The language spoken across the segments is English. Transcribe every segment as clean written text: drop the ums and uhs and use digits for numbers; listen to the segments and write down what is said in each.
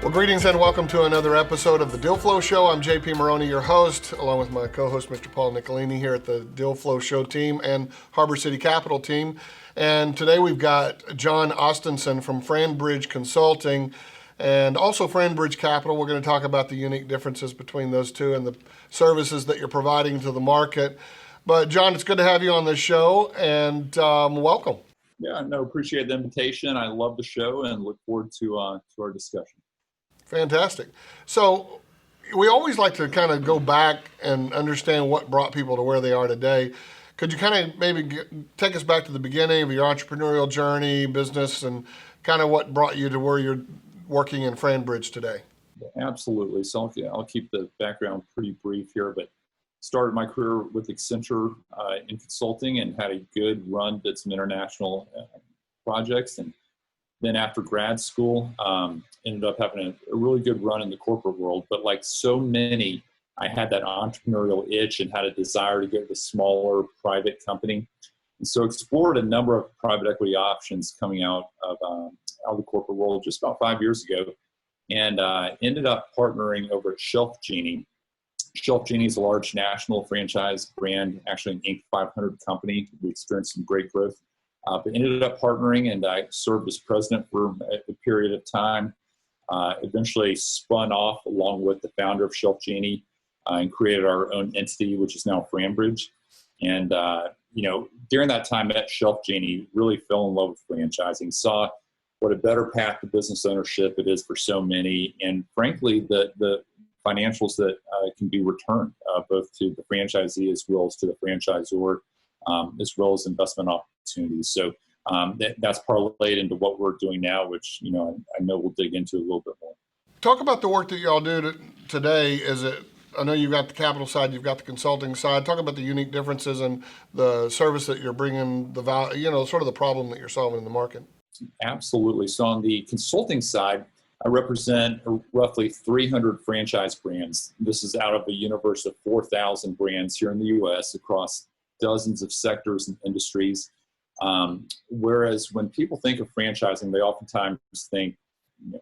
Well, greetings and welcome to another episode of the Deal Flow Show. I'm JP Maroney, your host, along with my co-host, Mr. Paul Nicolini, here at the Deal Flow Show team and Harbor City Capital team. And today we've got Jon Ostenson from FranBridge Consulting and also FranBridge Capital. We're going to talk about the unique differences between those two and the services that you're providing to the market. But Jon, it's good to have you on this show, and welcome. Yeah, no, appreciate the invitation. I love the show and look forward to our discussion. Fantastic. So we always like to kind of go back and understand what brought people to where they are today. Could you kind of maybe take us back to the beginning of your entrepreneurial journey, business, and kind of what brought you to where you're working in FranBridge today? Absolutely. So I'll keep the background pretty brief here, but started my career with Accenture in consulting and had a good run, did some international projects. And then after grad school, ended up having a really good run in the corporate world. But like so many, I had that entrepreneurial itch and had a desire to get to a smaller private company. And so explored a number of private equity options coming out of the corporate world just about 5 years ago, and ended up partnering over at Shelf Genie. Shelf Genie is a large national franchise brand, actually an Inc. 500 company. We experienced some great growth. But ended up partnering, and I served as president for a period of time. Eventually spun off along with the founder of Shelf Genie and created our own entity, which is now FranBridge. And during that time at Shelf Genie, really fell in love with franchising. Saw what a better path to business ownership it is for so many, and frankly, the financials that can be returned both to the franchisee as well as to the franchisor, as well as investment opportunities. So that's parlayed into what we're doing now, which I know we'll dig into a little bit more. Talk about the work that y'all do today. I know you've got the capital side, you've got the consulting side. Talk about the unique differences and the service that you're bringing, the value, sort of the problem that you're solving in the market. Absolutely. So on the consulting side, I represent roughly 300 franchise brands. This is out of a universe of 4,000 brands here in the U.S. across dozens of sectors and industries. Whereas when people think of franchising, they oftentimes think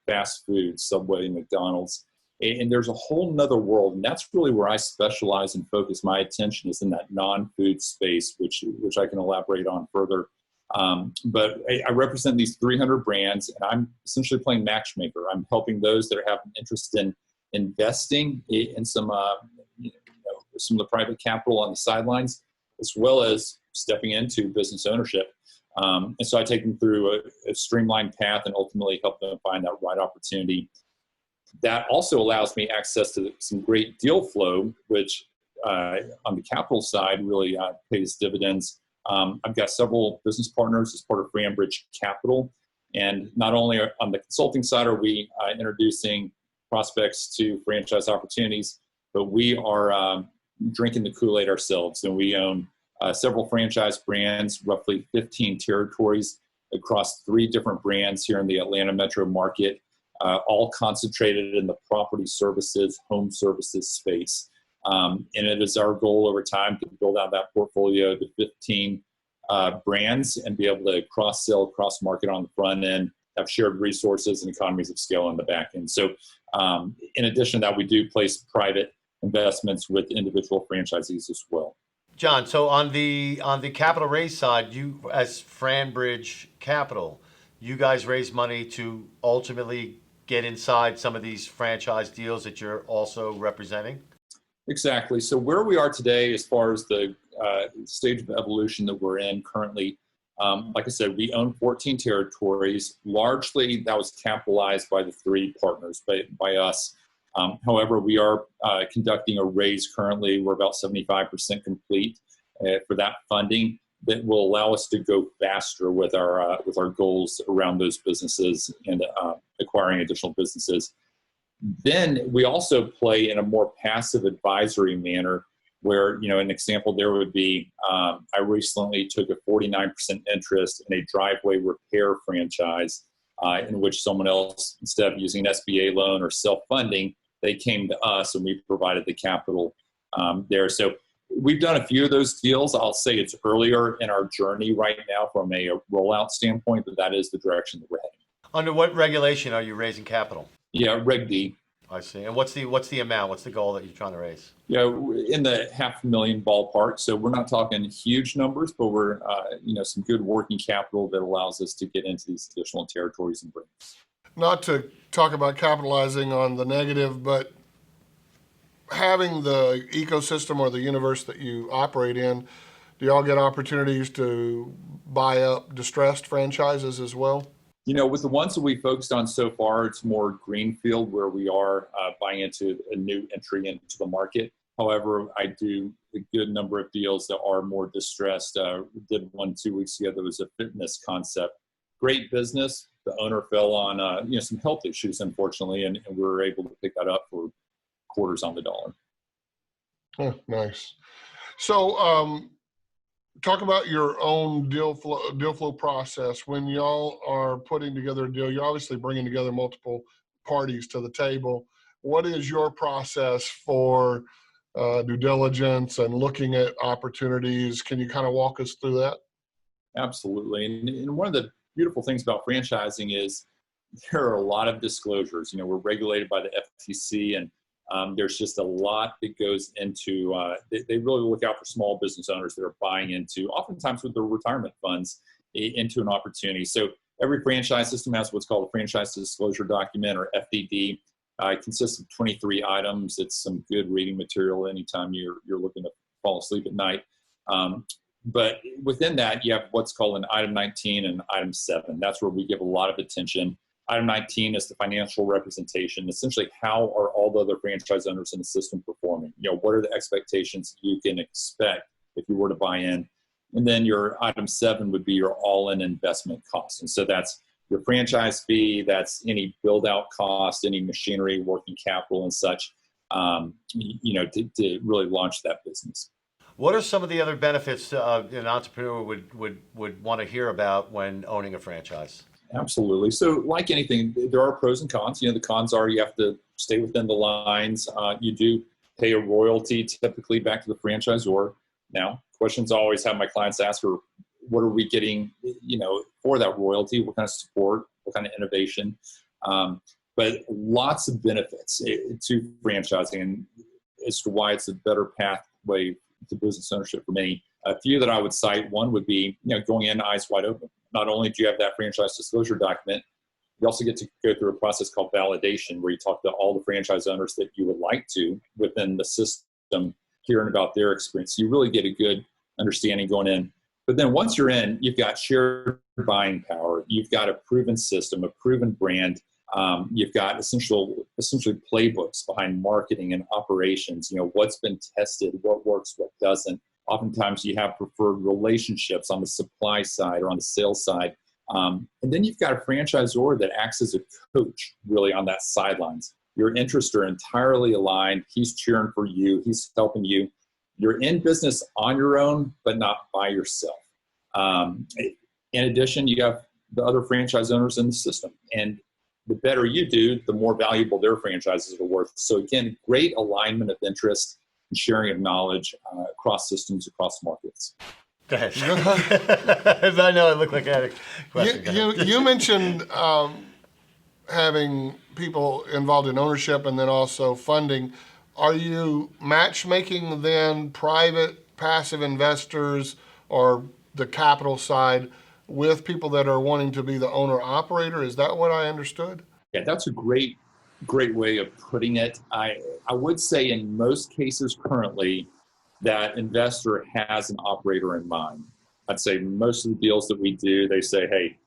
fast food, Subway, McDonald's, and there's a whole nother world. And that's really where I specialize and focus my attention, is in that non-food space, which I can elaborate on further. But I represent these 300 brands, and I'm essentially playing matchmaker. I'm helping those that have an interest in investing in some of the private capital on the sidelines, as well as stepping into business ownership. And so I take them through a streamlined path and ultimately help them find that right opportunity. That also allows me access to some great deal flow, which on the capital side really pays dividends. I've got several business partners as part of FranBridge Capital. And not only on the consulting side are we introducing prospects to franchise opportunities, but we are drinking the Kool-Aid ourselves. And we own several franchise brands, roughly 15 territories across 3 different brands here in the Atlanta metro market, all concentrated in the property services, home services space. And it is our goal over time to build out that portfolio to 15 brands and be able to cross-sell, cross-market on the front end, have shared resources and economies of scale on the back end. So in addition to that, we do place private investments with individual franchisees as well. Jon, so on the capital raise side, you as FranBridge Capital, you guys raise money to ultimately get inside some of these franchise deals that you're also representing? Exactly. So where we are today, as far as the stage of evolution that we're in currently, like I said, we own 14 territories. Largely, that was capitalized by the 3 partners, by us. However, we are conducting a raise currently. We're about 75% complete for that funding that will allow us to go faster with our goals around those businesses and acquiring additional businesses. Then we also play in a more passive advisory manner where, an example there would be, I recently took a 49% interest in a driveway repair franchise in which someone else, instead of using an SBA loan or self-funding, they came to us and we provided the capital there. So we've done a few of those deals. I'll say it's earlier in our journey right now from a rollout standpoint, but that is the direction that we're heading. Under what regulation are you raising capital? Yeah, Reg D. I see. And what's the amount? What's the goal that you're trying to raise? Yeah, in the $500,000 ballpark. So we're not talking huge numbers, but we're some good working capital that allows us to get into these additional territories and brands. Not to talk about capitalizing on the negative, but having the ecosystem or the universe that you operate in, do y'all get opportunities to buy up distressed franchises as well? With the ones that we focused on so far, it's more greenfield where we are buying into a new entry into the market. However, I do a good number of deals that are more distressed. We did one 2 weeks ago that was a fitness concept. Great business. The owner fell on some health issues, unfortunately, and we were able to pick that up for quarters on the dollar. Oh, nice. So, talk about your own deal flow process. When y'all are putting together a deal, you're obviously bringing together multiple parties to the table. What is your process for due diligence and looking at opportunities? Can you kind of walk us through that? Absolutely. And one of the beautiful things about franchising is there are a lot of disclosures. We're regulated by the FTC, and there's just a lot that goes into, they really look out for small business owners that are buying into, oftentimes with their retirement funds, into an opportunity. So every franchise system has what's called a franchise disclosure document, or FDD. It consists of 23 items. It's some good reading material anytime you're looking to fall asleep at night. But within that, you have what's called an item 19 and item 7. That's where we give a lot of attention. Item 19 is the financial representation. Essentially, how are all the other franchise owners in the system performing? What are the expectations you can expect if you were to buy in? And then your item 7 would be your all-in investment cost. And so that's your franchise fee, that's any build-out cost, any machinery, working capital, and such, to really launch that business. What are some of the other benefits an entrepreneur would want to hear about when owning a franchise? Absolutely. So like anything, there are pros and cons. The cons are you have to stay within the lines. You do pay a royalty typically back to the franchisor. Now, questions I always have my clients ask are, what are we getting, for that royalty? What kind of support? What kind of innovation? But lots of benefits to franchising, and as to why it's a better pathway to business ownership for many. A few that I would cite, one would be, going in eyes wide open. Not only do you have that franchise disclosure document, you also get to go through a process called validation, where you talk to all the franchise owners that you would like to within the system, hearing about their experience. You really get a good understanding going in. But then once you're in, you've got shared buying power. You've got a proven system, a proven brand. You've got essentially playbooks behind marketing and operations. What's been tested, what works, what doesn't. Oftentimes you have preferred relationships on the supply side or on the sales side. And then you've got a franchisor that acts as a coach really on that sidelines. Your interests are entirely aligned. He's cheering for you. He's helping you. You're in business on your own, but not by yourself. In addition, you have the other franchise owners in the system. And the better you do, the more valuable their franchises are worth. So again, great alignment of interest and sharing of knowledge across systems, across markets. Go ahead. I know it looked like I had a question. You mentioned having people involved in ownership and then also funding. Are you matchmaking then private passive investors or the capital side with people that are wanting to be the owner operator? Is that what I understood? Yeah, that's a great way of putting it. I would say in most cases currently, that investor has an operator in mind. I'd say most of the deals that we do, they say, hey,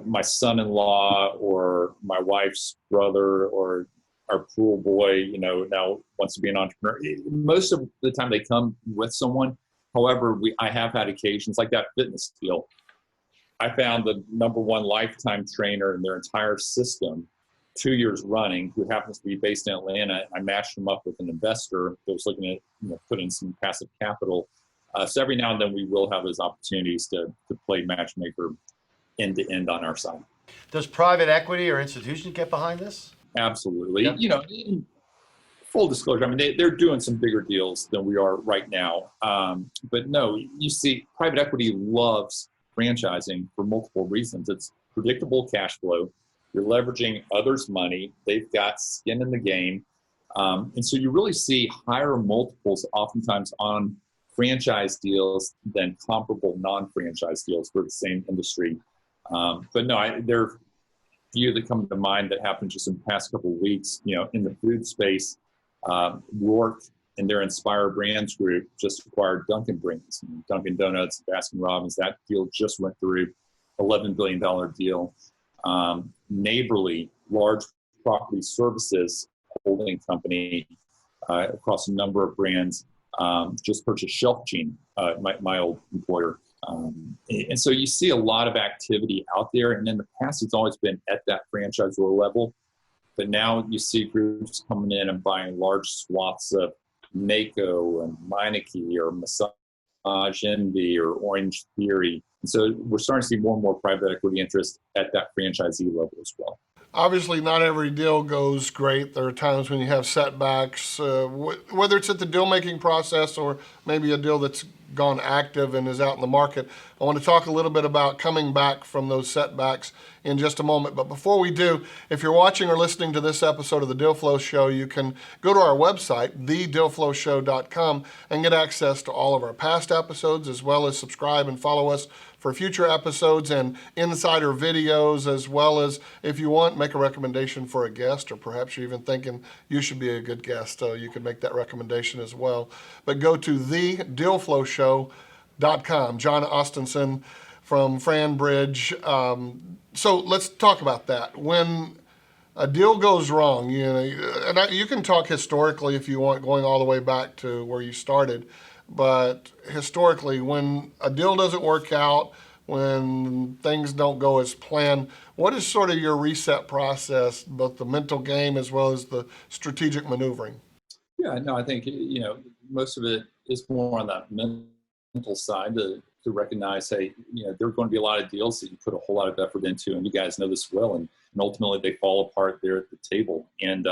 my son-in-law or my wife's brother or our pool boy, now wants to be an entrepreneur. Most of the time they come with someone. However, I have had occasions like that fitness deal. I found the #1 lifetime trainer in their entire system 2 years running, who happens to be based in Atlanta. I matched him up with an investor that was looking at put in some passive capital. So every now and then we will have those opportunities to play matchmaker end to end on our side. Does private equity or institution get behind this? Absolutely. Yeah. In full disclosure, they're doing some bigger deals than we are right now. But no, you see, private equity loves franchising for multiple reasons. It's predictable cash flow. You're leveraging others' money. They've got skin in the game. And so you really see higher multiples oftentimes on franchise deals than comparable non-franchise deals for the same industry. But no, there are a few that come to mind that happened just in the past couple of weeks. In the food space, Rourke and their Inspire Brands group just acquired Dunkin' Brands, Dunkin' Donuts, Baskin Robbins. That deal just went through, $11 billion deal. Neighborly, large property services holding company across a number of brands, just purchased Shelf Gene, my old employer. And so you see a lot of activity out there. And in the past, it's always been at that franchisor level. But now you see groups coming in and buying large swaths of Mako and Meineke or Massage Envy or Orange Theory. And so we're starting to see more and more private equity interest at that franchisee level as well. Obviously, not every deal goes great. There are times when you have setbacks, whether it's at the deal-making process or maybe a deal that's gone active and is out in the market. I want to talk a little bit about coming back from those setbacks in just a moment. But before we do, if you're watching or listening to this episode of the Deal Flow Show, you can go to our website, thedealflowshow.com, and get access to all of our past episodes, as well as subscribe and follow us for future episodes and insider videos, as well as, if you want, make a recommendation for a guest, or perhaps you're even thinking you should be a good guest, so you can make that recommendation as well. But go to thedealflowshow.com. Jon Ostenson from FranBridge. So let's talk about that. When a deal goes wrong, you can talk historically if you want, going all the way back to where you started. But historically, when a deal doesn't work out, when things don't go as planned, what is sort of your reset process, both the mental game as well as the strategic maneuvering? Yeah, no, I think, most of it is more on that mental side to recognize, hey, there are going to be a lot of deals that you put a whole lot of effort into, and you guys know this well, and ultimately they fall apart there at the table. And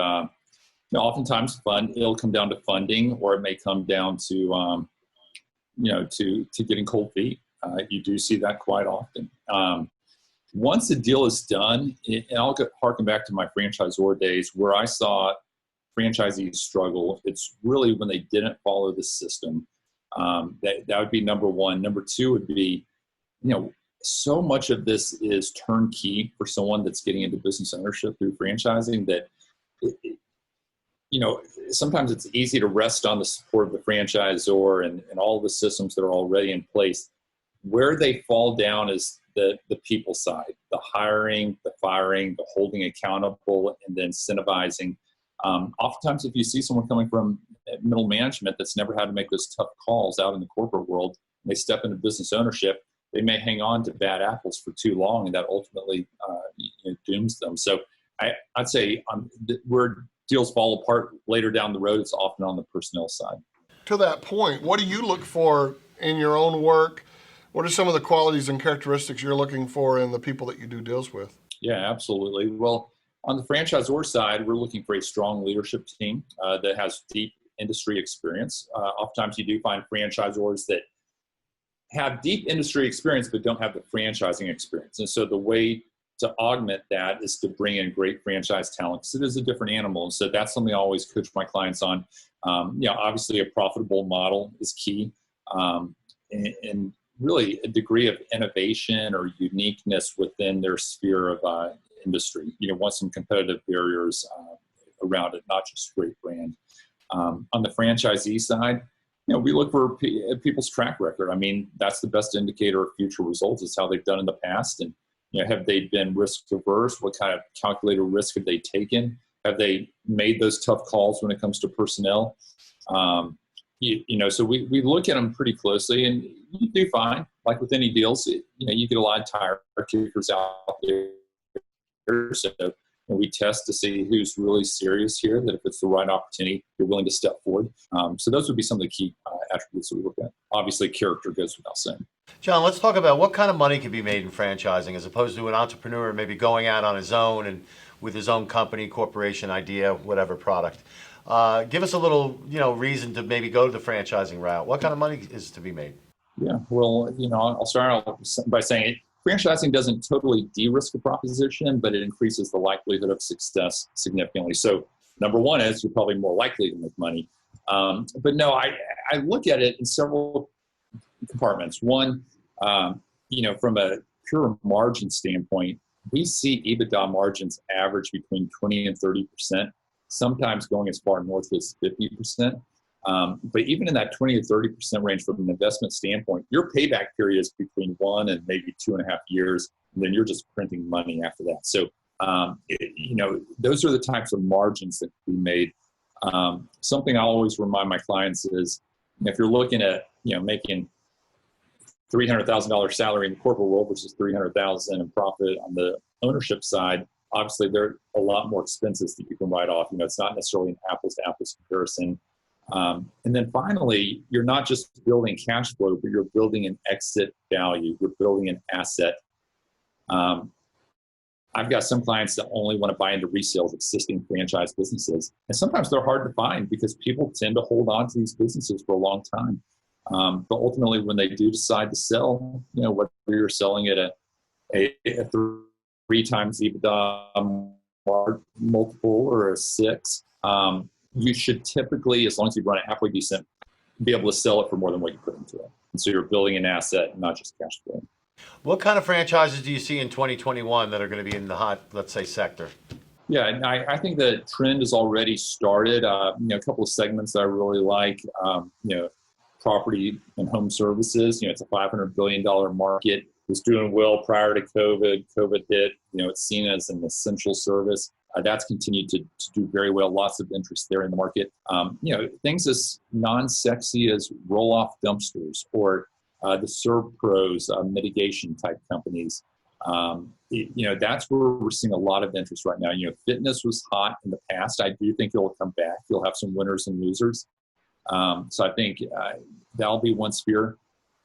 oftentimes it'll come down to funding, or it may come down to to getting cold feet. You do see that quite often. Once a deal is done, and I'll harken back to my franchisor days where I saw franchisees struggle. It's really when they didn't follow the system. That would be number one. Number two would be, so much of this is turnkey for someone that's getting into business ownership through franchising that, sometimes it's easy to rest on the support of the franchisor and all the systems that are already in place. Where they fall down is the people side, the hiring, the firing, the holding accountable, and the incentivizing. Oftentimes, if you see someone coming from middle management that's never had to make those tough calls out in the corporate world, and they step into business ownership, they may hang on to bad apples for too long, and that ultimately dooms them. So I'd say where deals fall apart later down the road, it's often on the personnel side. To that point, what do you look for in your own work? What are some of the qualities and characteristics you're looking for in the people that you do deals with? Yeah, absolutely. Well, on the franchisor side, we're looking for a strong leadership team that has deep industry experience. Oftentimes you do find franchisors that have deep industry experience but don't have the franchising experience. And so the way to augment that is to bring in great franchise talent, because it is a different animal. And so that's something I always coach my clients on. Obviously a profitable model is key. And really a degree of innovation or uniqueness within their sphere of industry. Want some competitive barriers around it, not just great brand. On the franchisee side, we look for people's track record. I mean, that's the best indicator of future results is how they've done in the past. And, have they been risk averse? What kind of calculated risk have they taken? Have they made those tough calls when it comes to personnel? So we look at them pretty closely, and you do find, like with any deals, you get a lot of tire kickers out there. So we test to see who's really serious here, that if it's the right opportunity, you're willing to step forward. So those would be some of the key attributes that we look at. Obviously, character goes without saying. Jon, let's talk about what kind of money can be made in franchising as opposed to an entrepreneur maybe going out on his own and with his own company, corporation, idea, whatever product. Give us a little, reason to maybe go to the franchising route. What kind of money is to be made? Yeah, well, I'll start out by saying franchising doesn't totally de-risk a proposition, but it increases the likelihood of success significantly. So number one is you're probably more likely to make money. But no, I look at it in several compartments. One, from a pure margin standpoint, we see EBITDA margins average between 20 and 30%, sometimes going as far north as 50%. But even in that 20 to 30% range from an investment standpoint, your payback period is between 1 and maybe 2.5 years, and then you're just printing money after that. So, those are the types of margins that we made. Something I always remind my clients is, if you're looking at, making $300,000 salary in the corporate world versus $300,000 in profit on the ownership side, obviously there are a lot more expenses that you can write off. It's not necessarily an apples to apples comparison. And then finally, you're not just building cash flow, but you're building an exit value. You're building an asset. I've got some clients that only want to buy into resale of existing franchise businesses. And sometimes they're hard to find because people tend to hold on to these businesses for a long time. But ultimately, when they do decide to sell, whether you're selling at a 3 times EBITDA multiple or a 6, you should typically, as long as you run it halfway decent, be able to sell it for more than what you put into it. And so you're building an asset, not just cash flow. What kind of franchises do you see in 2021 that are going to be in the hot, let's say, sector? Yeah, and I think the trend has already started. A couple of segments that I really like, property and home services. It's a $500 billion market. It was doing well prior to COVID. COVID hit. It's seen as an essential service. That's continued to do very well. Lots of interest there in the market. Things as non-sexy as roll-off dumpsters or the ServPros mitigation type companies. That's where we're seeing a lot of interest right now. Fitness was hot in the past. I do think it'll come back. You'll have some winners and losers. So I think that'll be one sphere.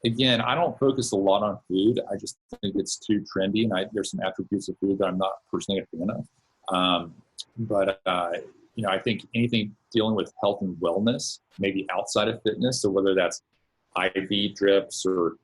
Again, I don't focus a lot on food. I just think it's too trendy, and there's some attributes of food that I'm not personally a fan of. I think anything dealing with health and wellness, maybe outside of fitness, so whether that's IV drips or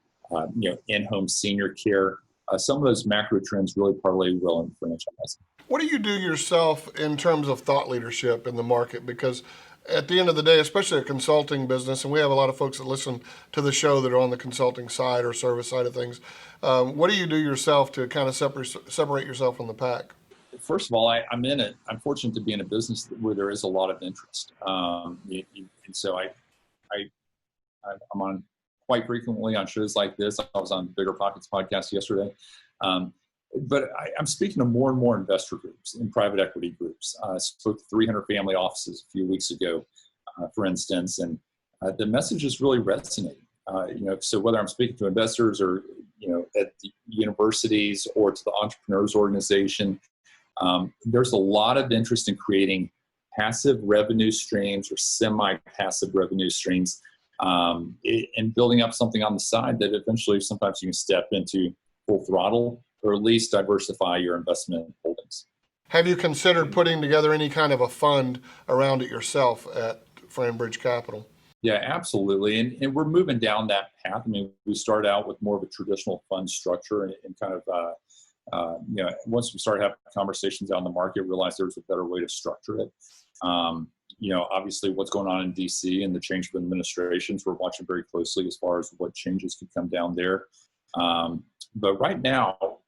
in-home senior care, some of those macro trends really parlay well in franchising. What do you do yourself in terms of thought leadership in the market? Because at the end of the day, especially a consulting business, and we have a lot of folks that listen to the show that are on the consulting side or service side of things. What do you do yourself to kind of separate yourself from the pack? First of all, I'm fortunate to be in a business where there is a lot of interest. And so I'm on quite frequently on shows like this. I was on Bigger Pockets podcast yesterday. But I'm speaking to more and more investor groups and private equity groups. I spoke to 300 family offices a few weeks ago, for instance, and the message is really resonating. So whether I'm speaking to investors or, at the universities or to the entrepreneurs organization, there's a lot of interest in creating passive revenue streams or semi-passive revenue streams, and building up something on the side that eventually sometimes you can step into full throttle, or at least diversify your investment holdings. Have you considered putting together any kind of a fund around it yourself at FranBridge Capital? Yeah, absolutely. And we're moving down that path. I mean, we started out with more of a traditional fund structure and kind of, once we started having conversations out in the market, realized there was a better way to structure it. Obviously what's going on in DC and the change of administrations, we're watching very closely as far as what changes could come down there. But right now,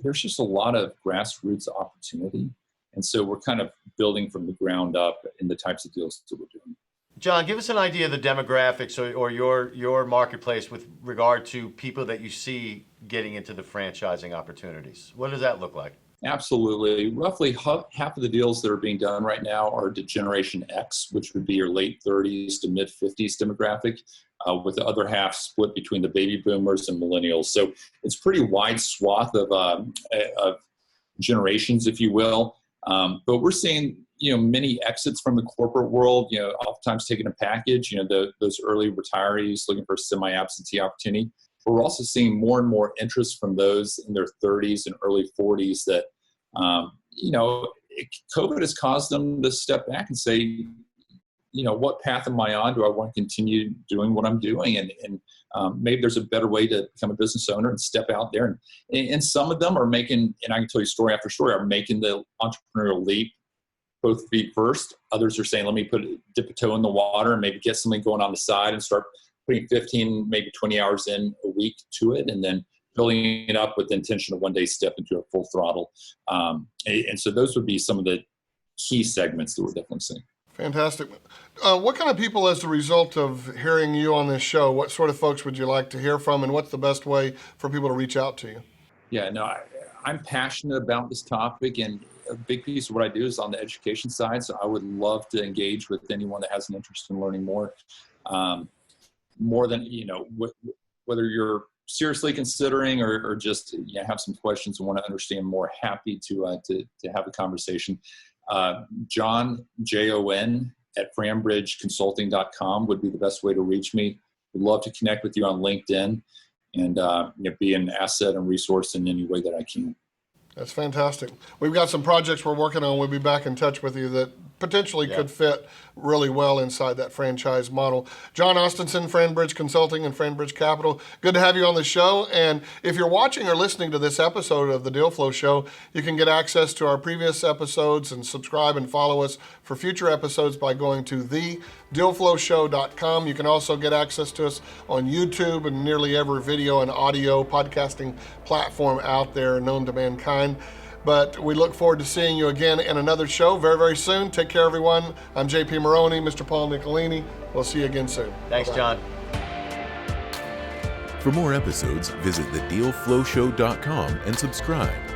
there's just a lot of grassroots opportunity. And so we're kind of building from the ground up in the types of deals that we're doing. John, give us an idea of the demographics or your marketplace with regard to people that you see getting into the franchising opportunities. What does that look like? Absolutely. Roughly half of the deals that are being done right now are to Generation X, which would be your late 30s to mid 50s demographic, with the other half split between the baby boomers and millennials. So it's pretty wide swath of generations, if you will. But we're seeing, many exits from the corporate world, oftentimes taking a package, those early retirees looking for a semi-absentee opportunity. But we're also seeing more and more interest from those in their 30s and early 40s that, COVID has caused them to step back and say, what path am I on? Do I want to continue doing what I'm doing? And maybe there's a better way to become a business owner and step out there. And some of them are making, and I can tell you story after story, are making the entrepreneurial leap, both feet first. Others are saying, let me dip a toe in the water and maybe get something going on the side and start putting 15, maybe 20 hours in a week to it, and then building it up with the intention of one day step into a full throttle. And so those would be some of the key segments that we're definitely seeing. Fantastic. What kind of people, as a result of hearing you on this show, what sort of folks would you like to hear from, and what's the best way for people to reach out to you? Yeah, no, I'm passionate about this topic, and a big piece of what I do is on the education side. So I would love to engage with anyone that has an interest in learning more. More than, whether you're seriously considering or just have some questions and want to understand more, happy to have a conversation. Jon, Jon, at FranBridgeConsulting.com would be the best way to reach me. Would love to connect with you on LinkedIn and be an asset and resource in any way that I can. That's fantastic. We've got some projects we're working on. We'll be back in touch with you that potentially could fit really well inside that franchise model. Jon Ostenson, FranBridge Consulting and FranBridge Capital. Good to have you on the show. And if you're watching or listening to this episode of the Deal Flow Show, you can get access to our previous episodes and subscribe and follow us for future episodes by going to thedealflowshow.com. You can also get access to us on YouTube and nearly every video and audio podcasting platform out there known to mankind. But we look forward to seeing you again in another show very, very soon. Take care, everyone. I'm JP Maroney, Mr. Paul Nicolini. We'll see you again soon. Thanks, Bye-bye. Jon. For more episodes, visit thedealflowshow.com and subscribe.